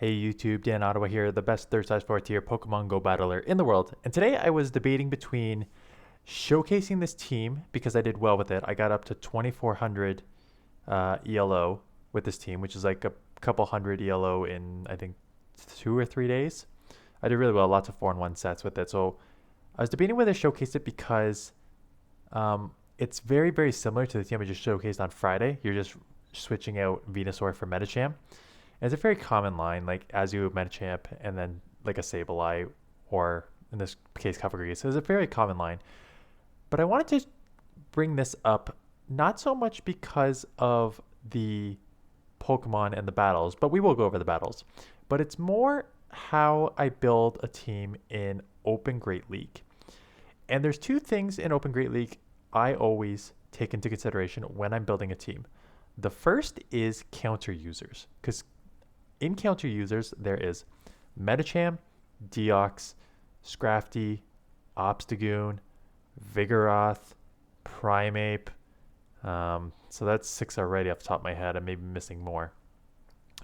Hey YouTube, Dan Ottawa here, the best third size 4th tier Pokemon Go battler in the world. And today I was debating between showcasing this team because I did well with it. I got up to 2400 ELO with this team, which is like a couple hundred ELO in I think 2 or 3 days. I did really well, lots of 4-in-1 sets with it. So I was debating whether to showcase it because it's very, very similar to the team I just showcased on Friday. You're just switching out Venusaur for Medicham. And it's a very common line, like Azu, Medicham, and then like a Sableye, or in this case, Cofagrigus. So it's a very common line. But I wanted to bring this up not so much because of the Pokemon and the battles, but we will go over the battles. But it's more how I build a team in Open Great League. And there's two things in Open Great League I always take into consideration when I'm building a team. The first is counter users, because in counter users, there is Medicham, Deox, Scrafty, Obstagoon, Vigoroth, Primeape. So that's 6 already off the top of my head. I may be missing more.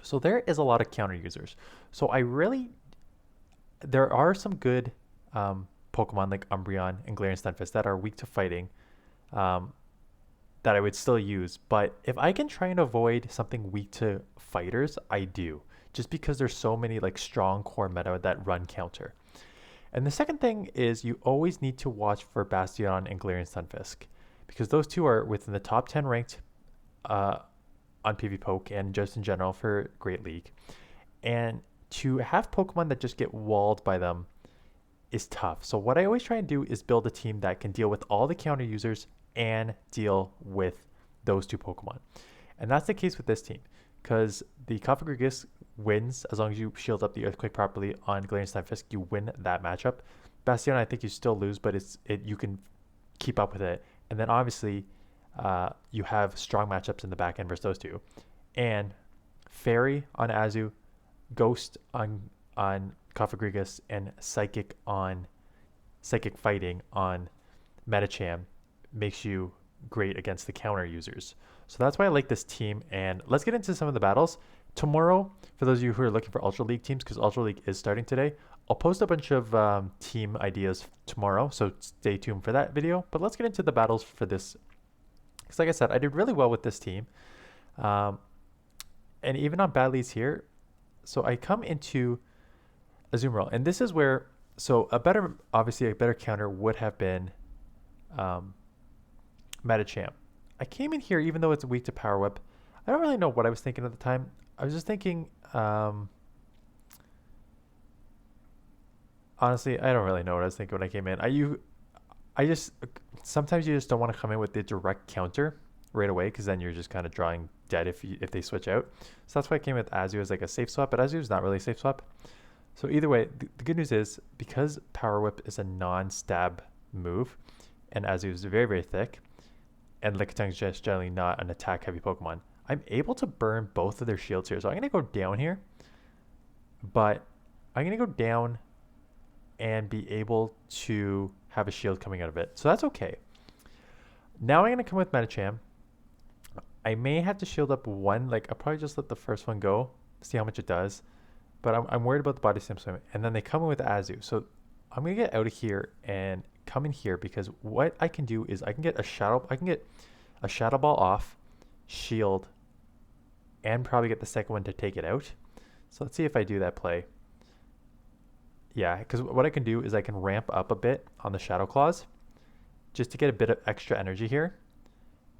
So there is a lot of counter users. So there are some good Pokemon like Umbreon and Galarian Stunfisk that are weak to fighting that I would still use. But if I can try and avoid something weak to fighters, I do. Just because there's so many like strong core meta that run counter. And the second thing is you always need to watch for Bastion and Galarian Stunfisk, because those two are within the top 10 ranked on PvPoke and just in general for Great League. And to have Pokemon that just get walled by them is tough. So what I always try and do is build a team that can deal with all the counter users and deal with those two Pokemon. And that's the case with this team, because the Cofagrigus wins as long as you shield up the Earthquake properly on Galarian Stunfisk. You win that matchup. Bastion, I think you still lose, but you can keep up with it. And then obviously, you have strong matchups in the back end versus those two. And Fairy on Azu, Ghost on Cofagrigus, and Psychic Fighting on Medicham makes you great against the counter users. So that's why I like this team. And let's get into some of the battles. Tomorrow, for those of you who are looking for Ultra League teams, because Ultra League is starting today, I'll post a bunch of team ideas tomorrow, so stay tuned for that video. But let's get into the battles for this. Because like I said, I did really well with this team. And even on bad leads here, so I come into Azumarill. And this is where, obviously a better counter would have been Medicham. I came in here, even though it's weak to Power Whip, I don't really know what I was thinking at the time. I was just thinking, honestly, I don't really know what I was thinking when I came in. Sometimes you just don't want to come in with the direct counter right away, because then you're just kind of drawing dead if they switch out. So that's why I came with Azu as like a safe swap, but Azu is not really a safe swap. So either way, the good news is, because Power Whip is a non-stab move, and Azu is very, very thick, and Lickitung is just generally not an attack-heavy Pokemon, I'm able to burn both of their shields here. So I'm going to go down here, but I'm going to go down and be able to have a shield coming out of it. So that's okay. Now I'm going to come with Medicham. I may have to shield up one. I'll probably just let the first one go, see how much it does. But I'm worried about the body slam swim. And then they come in with Azu. So I'm going to get out of here and come in here, because what I can do is I can get a Shadow Ball off, shield, and probably get the second one to take it out. So let's see if I do that play. Yeah, because what I can do is I can ramp up a bit on the Shadow Claws just to get a bit of extra energy here,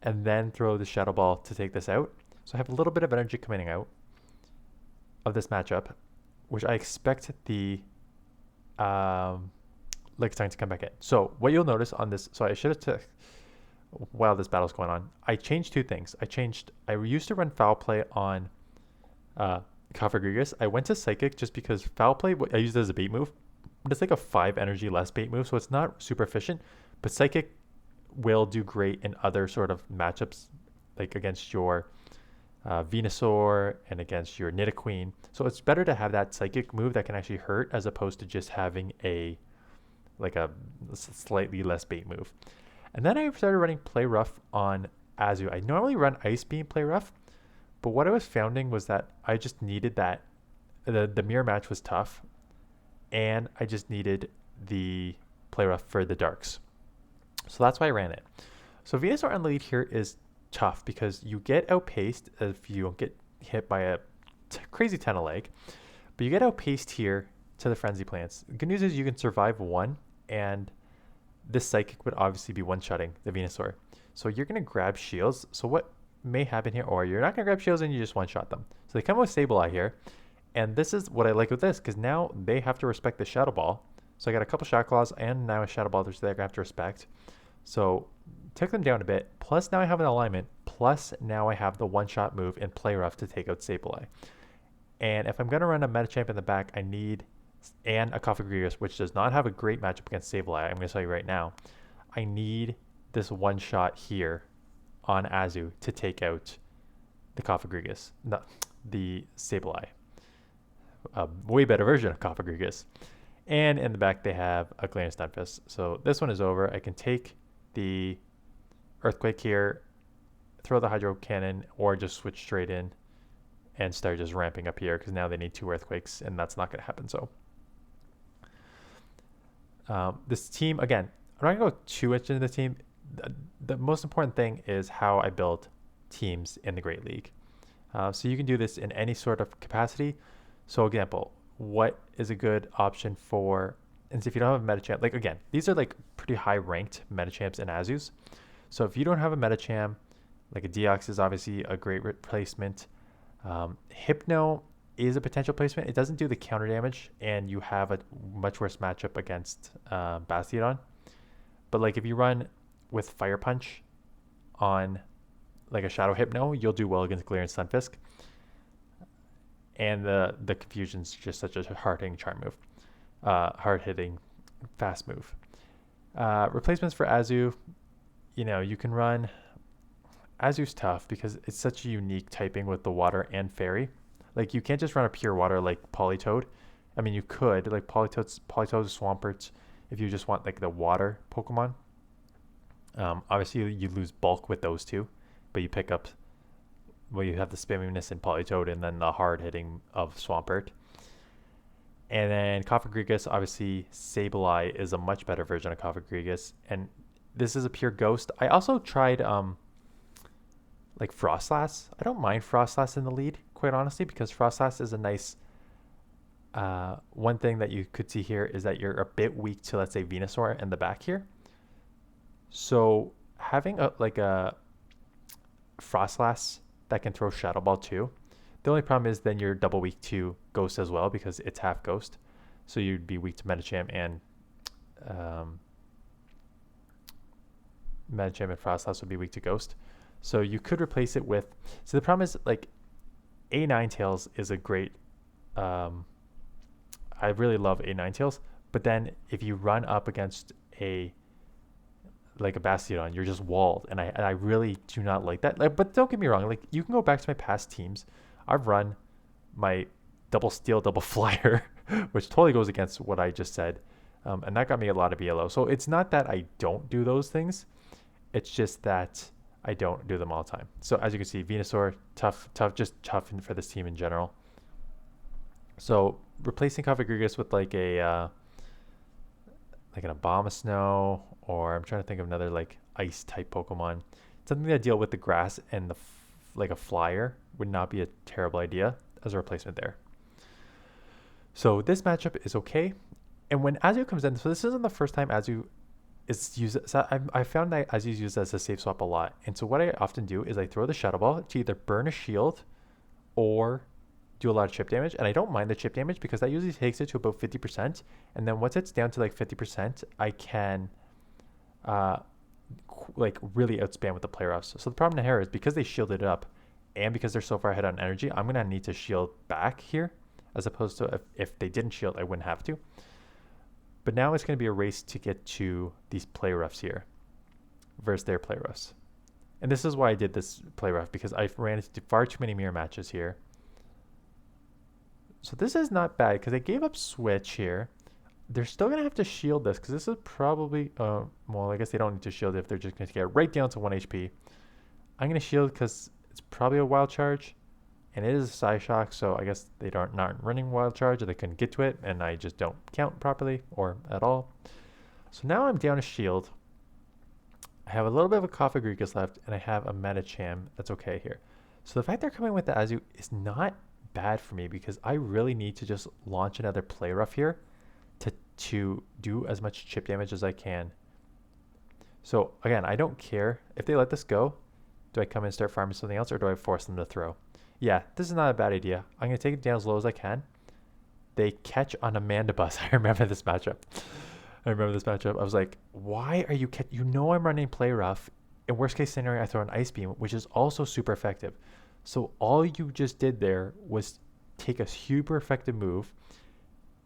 and then throw the Shadow Ball to take this out. So I have a little bit of energy coming out of this matchup, which I expect the Lickitung to come back in. So what you'll notice on this, so I should have took, while this battle's going on, I changed two things. I used to run Foul Play on Cofagrigus. I went to Psychic just because Foul Play, I used it as a bait move, but it's like a 5 energy less bait move, so it's not super efficient. But Psychic will do great in other sort of matchups, like against your Venusaur and against your Nidoqueen. So it's better to have that Psychic move that can actually hurt, as opposed to just having a slightly less bait move. And then I started running Play Rough on Azu. I normally run Ice Beam Play Rough, but what I was finding was that I just needed that the mirror match was tough, and I just needed the play rough for the darks. So that's why I ran it. So Venusaur on the lead here is tough because you get outpaced if you don't get hit by a crazy ton of leg, but you get outpaced here to the Frenzy Plants. The good news is you can survive one, and this Psychic would obviously be one-shotting the Venusaur. So you're going to grab shields. So what may happen here, or you're not going to grab shields and you just one-shot them. So they come with Sableye here, and this is what I like with this, because now they have to respect the Shadow Ball. So I got a couple Shadow Claws and now a Shadow Ball which they're going to have to respect. So took them down a bit, plus now I have an alignment, plus now I have the one-shot move and Play Rough to take out Sableye. And if I'm going to run a Medicham in the back, I need, and a Cofagrigus, which does not have a great matchup against Sableye, I'm going to tell you right now, I need this one-shot here on Azu to take out the Cofagrigus, no, the Sableye. A way better version of Cofagrigus. And in the back, they have a Galarian Stunfisk. So this one is over. I can take the Earthquake here, throw the Hydro Cannon, or just switch straight in and start just ramping up here, because now they need 2 Earthquakes, and that's not going to happen. So this team, again, I'm not going to go too much into the team. The most important thing is how I build teams in the Great League. So you can do this in any sort of capacity. So example, what is a good option for, and if you don't have a Medicham, like again, these are like pretty high ranked Medichams and Azus. So if you don't have a Medicham, like a Deox is obviously a great replacement. Hypno is a potential placement. It doesn't do the counter damage, and you have a much worse matchup against Bastiodon. But like if you run with Fire Punch on like a Shadow Hypno, you'll do well against Galarian Stunfisk. And the Confusion's just such a hard-hitting charm move. Hard-hitting fast move. Replacements for Azu, you know, you can run... Azu's tough because it's such a unique typing with the water and fairy. Like you can't just run a pure water like Politoed. I mean, you could, like Politoed, Swampert, if you just want like the water Pokemon. Obviously you lose bulk with those two, but you pick up, well, you have the spamminess in Politoed and then the hard hitting of Swampert. And then Cofagrigus, obviously Sableye is a much better version of Cofagrigus, and this is a pure ghost. I also tried like Frostlass. I don't mind Frostlass in the lead, quite honestly, because Frostlass is a nice one thing that you could see here is that you're a bit weak to, let's say, Venusaur in the back here. So having a Frostlass that can throw Shadow Ball too. The only problem is then you're double weak to Ghost as well, because it's half Ghost. So you'd be weak to Medicham and Frostlass would be weak to Ghost. So you could replace it with... So the problem is, like, A Ninetales is a great... I really love A Ninetales. But then if you run up against a Bastiodon, you're just walled. And I really do not like that. Like, but don't get me wrong. Like, you can go back to my past teams. I've run my double steel, double flyer, which totally goes against what I just said. And that got me a lot of ELO. So it's not that I don't do those things. It's just that... I don't do them all the time. So as you can see, Venusaur, tough, just tough for this team in general. So replacing Cofagrigus with like an Abomasnow, or I'm trying to think of another like ice type Pokemon. Something that deal with the grass and like a flyer would not be a terrible idea as a replacement there. So this matchup is okay. And when Azu comes in, so this isn't the first time Azu is used. So I found that Azu is used as a safe swap a lot. And so what I often do is I throw the Shadow Ball to either burn a shield or do a lot of chip damage. And I don't mind the chip damage because that usually takes it to about 50%. And then once it's down to like 50%, I can like really outspam with the Play Roughs. So the problem here is because they shielded it up and because they're so far ahead on energy, I'm going to need to shield back here, as opposed to if they didn't shield, I wouldn't have to. But now it's going to be a race to get to these Play Roughs here versus their Play Roughs. And this is why I did this Play Rough, because I ran into far too many mirror matches here. So this is not bad because they gave up Switch here. They're still going to have to shield this because this is probably, well, I guess they don't need to shield it if they're just going to get right down to 1 HP. I'm going to shield because it's probably a Wild Charge. and it is a Psy Shock, so I guess they don't not running Wild Charge, or they couldn't get to it, and I just don't count properly or at all. So now I'm down a shield. I have a little bit of a Cofagrigus left, and I have a Medicham that's okay here. So the fact they're coming with the Azu is not bad for me, because I really need to just launch another Play Rough here to do as much chip damage as I can. So again, I don't care if they let this go. Do I come and start farming something else, or do I force them to throw? Yeah, this is not a bad idea. I'm going to take it down as low as I can. They catch on a Mandibus. I remember this matchup. I was like, why are you you know I'm running Play Rough. In worst case scenario, I throw an Ice Beam, which is also super effective. So all you just did there was take a super effective move,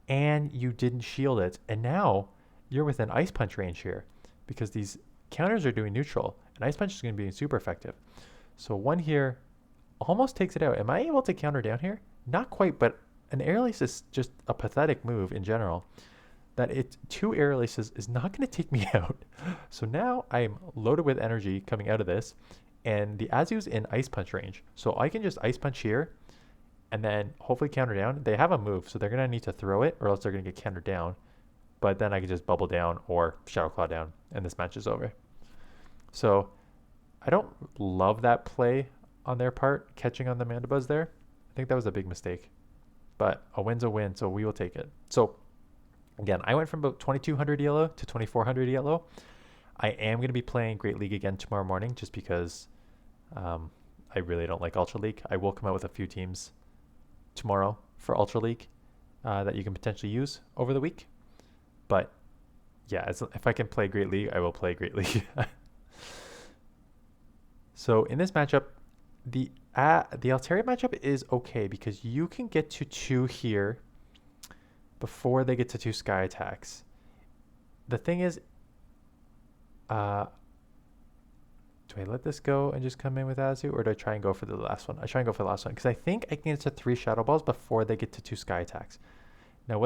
and you didn't shield it. And now you're within Ice Punch range here, because these counters are doing neutral, and Ice Punch is going to be super effective. So one here almost takes it out. Am I able to counter down here? Not quite, but an Air Release is just a pathetic move in general. That two Air Releases is not going to take me out. So now I'm loaded with energy coming out of this, and the Azu's in Ice Punch range. So I can just Ice Punch here, and then hopefully counter down. They have a move, so they're going to need to throw it, or else they're going to get countered down. But then I can just Bubble down or Shadow Claw down, and this match is over. So I don't love that play on their part, catching on the Mandibuzz there. I think that was a big mistake. But a win's a win, so we will take it. So again, I went from about 2200 ELO to 2400 ELO. I am going to be playing Great League again tomorrow morning, just because I really don't like Ultra League. I will come out with a few teams tomorrow for Ultra League that you can potentially use over the week. But yeah, if I can play Great League, I will play Great League. So in this matchup, the Altaria matchup is okay, because you can get to 2 here before they get to 2 Sky Attacks. The thing is, do I let this go and just come in with Azu, or do I try and go for the last one? I try and go for the last one, because I think I can get to 3 Shadow Balls before they get to 2 Sky Attacks. Now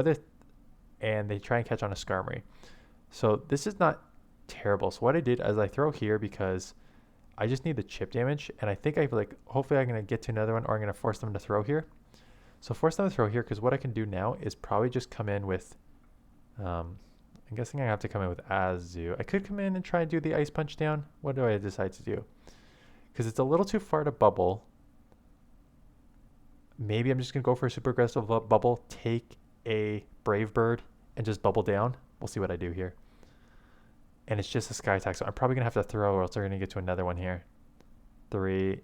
and they try and catch on a Skarmory. So this is not terrible. So what I did is I throw here, because I just need the chip damage, and I think hopefully I'm going to get to another one, or I'm going to force them to throw here. So force them to throw here, because what I can do now is probably just come in with, I'm guessing I have to come in with Azu. I could come in and try and do the Ice Punch down. What do I decide to do? Because it's a little too far to bubble. Maybe I'm just going to go for a super aggressive bubble, take a Brave Bird, and just bubble down. We'll see what I do here. And it's just a Sky Attack, so I'm probably going to have to throw, or else they're going to get to another one here. 3,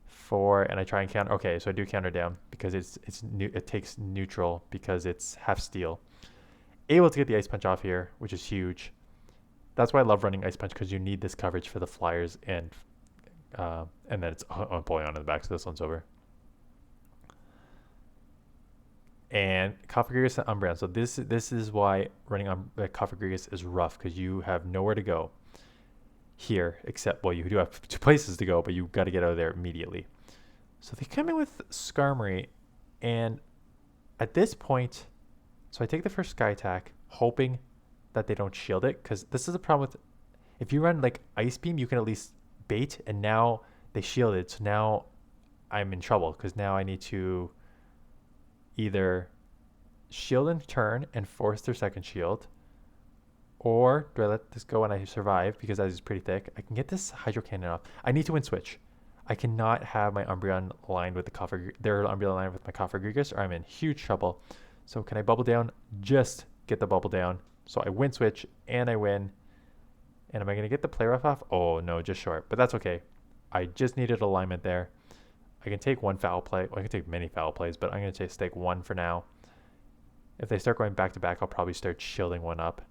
4, and I try and counter. Okay, so I do counter down, because it takes neutral, because it's half steel. Able to get the Ice Punch off here, which is huge. That's why I love running Ice Punch, because you need this coverage for the Flyers, and then it's pulling onto the back, so this one's over. And Cofagrigus and Umbreon. So this is why running on Cofagrigus is rough, because you have nowhere to go here, except, well, you do have 2 places to go, but you've got to get out of there immediately. So they come in with Skarmory, and at this point, so I take the first Sky Attack, hoping that they don't shield it, because this is a problem with, if you run like Ice Beam, you can at least bait, and now they shielded, so now I'm in trouble, because now I need to either shield in turn and force their second shield, or do I let this go and I survive, because that is pretty thick. I can get this Hydro Cannon off. I need to win switch. I cannot have my Umbreon aligned with their Umbreon aligned with my Cofagrigus, or I'm in huge trouble. So can I bubble down? Just get the bubble down. So I win switch, and I win. And am I going to get the Play Rough off? Oh, no, just short. But that's okay. I just needed alignment there. I can take one foul play. Well, I can take many foul plays, but I'm going to just take one for now. If they start going back to back, I'll probably start shielding one up,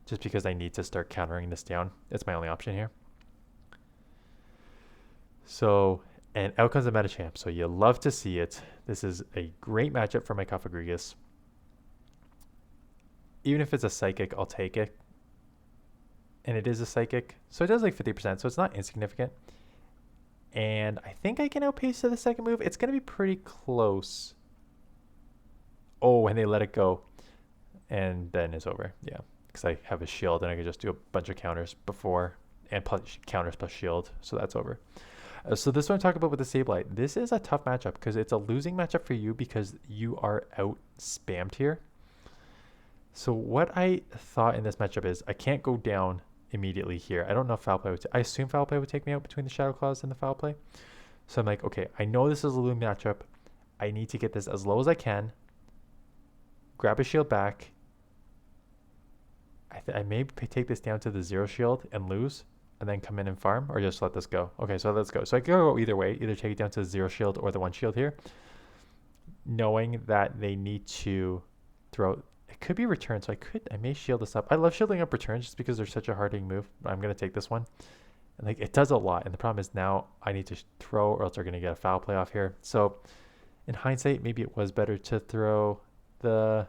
just because I need to start countering this down. It's my only option here. So, and out comes the Medicham. So you love to see it. This is a great matchup for my Cofagrigus. Even if it's a Psychic, I'll take it. And it is a Psychic. So it does like 50%, so it's not insignificant. And I think I can outpace to the second move. It's going to be pretty close. Oh, and they let it go. And then it's over. Yeah. Because I have a shield, and I can just do a bunch of counters before. And plus counters plus shield. So that's over. So this one I'm talking about with the Sableye. This is a tough matchup because it's a losing matchup for you because you are out spammed here. So what I thought in this matchup is I can't go down immediately here. I don't know if foul play would. I assume foul play would take me out between the Shadow Claws and the foul play. So I'm like, okay, I know this is a losing matchup. I need to get this as low as I can. Grab a shield back. I may take this down to the 0 shield and lose, and then come in and farm, or just let this go. Okay, so let's go. So I can go either way, either take it down to the 0 shield or the 1 shield here, knowing that they need to throw. It could be return, so I may shield this up. I love shielding up returns just because they're such a hard-hitting move. But I'm gonna take this one, and like it does a lot. And the problem is now I need to throw, or else they're gonna get a foul play off here. So in hindsight, maybe it was better to throw to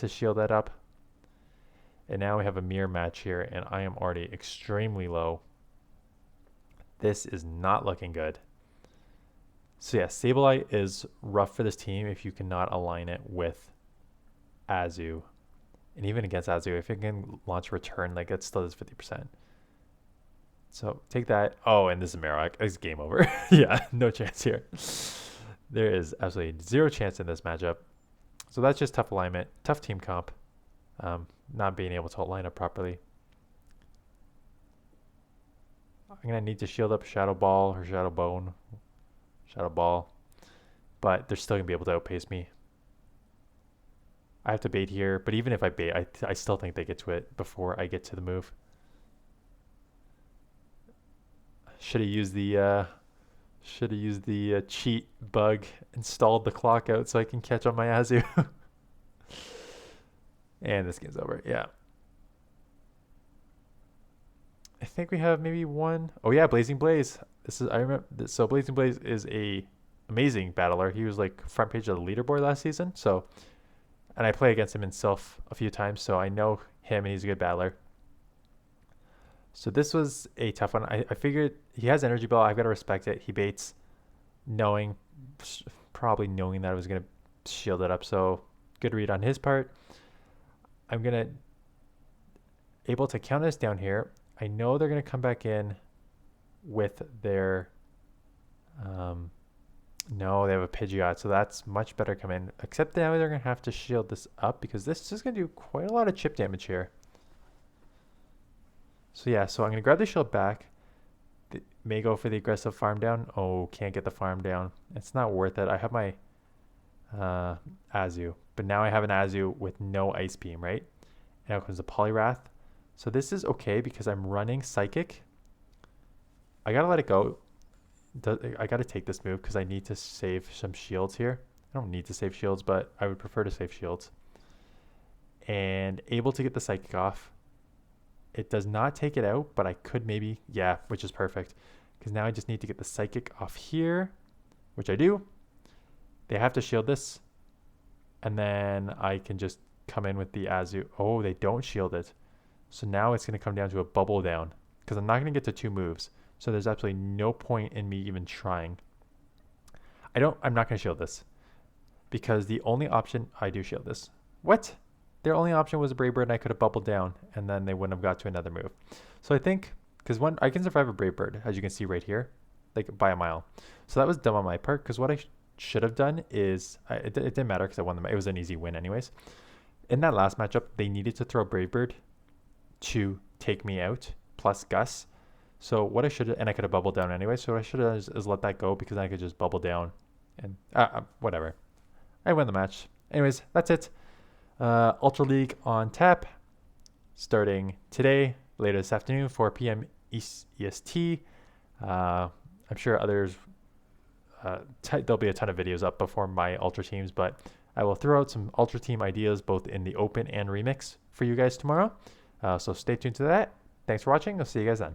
shield that up. And now we have a mirror match here, and I am already extremely low. This is not looking good. So yeah, Sableye is rough for this team if you cannot align it with Azu. And even against Azu, if it can launch return, like it still does 50%. So take that. Oh, and this is Marowak. It's game over. Yeah, no chance here. There is absolutely 0 chance in this matchup. So that's just tough alignment, tough team comp. Not being able to line up properly. I'm going to need to shield up Shadow Ball or Shadow Bone. Shadow Ball. But they're still going to be able to outpace me. I have to bait here, but even if I bait, I still think they get to it before I get to the move. Should have used the cheat bug, installed the clock out so I can catch on my Azu. And this game's over. Yeah. I think we have maybe one. Oh yeah, Blazing Blaze. I remember this. So Blazing Blaze is a amazing battler. He was like front page of the leaderboard last season. So, and I play against him in Self a few times, so I know him and he's a good battler. So this was a tough one. I figured he has Energy Ball. I've got to respect it. He baits probably knowing that I was going to shield it up. So good read on his part. I'm going to able to count this down here. I know they're going to come back in with their, no, they have a Pidgeot, so that's much better come in. Except now they're going to have to shield this up because this is going to do quite a lot of chip damage here. So yeah, so I'm going to grab the shield back. May go for the aggressive farm down. Oh, can't get the farm down. It's not worth it. I have my Azu, but now I have an Azu with no Ice Beam, right? Now comes the Poliwrath. So this is okay because I'm running Psychic. I gotta let it go. I gotta take this move because I need to save some shields here. I don't need to save shields, but I would prefer to save shields. And able to get the Psychic off. It does not take it out, but I could maybe, yeah, which is perfect. Because now I just need to get the Psychic off here, which I do. They have to shield this. And then I can just come in with the Azu. Oh, they don't shield it. So now it's going to come down to a bubble down. Because I'm not going to get to 2 moves. So there's absolutely no point in me even trying. I'm not going to shield this. Because the only option, I do shield this. What? Their only option was a Brave Bird and I could have bubbled down. And then they wouldn't have got to another move. So I think, because I can survive a Brave Bird, as you can see right here. Like by a mile. So that was dumb on my part. Because what I should have done is, it didn't matter because I won the match. It was an easy win anyways. In that last matchup, they needed to throw Brave Bird to take me out, plus Gus. So what I should have, and I could have bubbled down anyway, so what I should have is let that go because I could just bubble down and whatever. I win the match. Anyways, that's it. Ultra League on tap starting today, later this afternoon, 4 p.m. EST. I'm sure others, there'll be a ton of videos up before my Ultra teams, but I will throw out some Ultra team ideas both in the open and remix for you guys tomorrow. So stay tuned to that. Thanks for watching. I'll see you guys then.